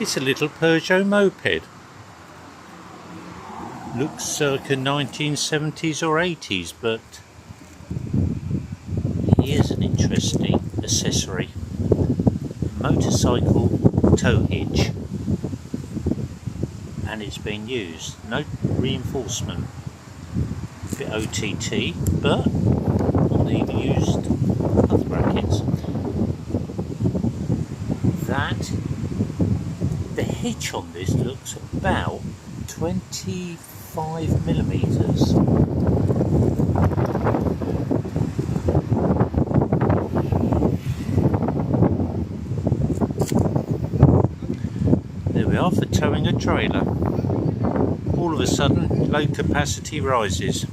It's a little Peugeot moped. Looks circa 1970s or 80s, but here's an interesting accessory. Motorcycle tow hitch, and it's been used. No reinforcement. A bit OTT, but they've used other brackets. The hitch on this looks about 25mm. There we are for towing a trailer. All of a sudden, load capacity rises.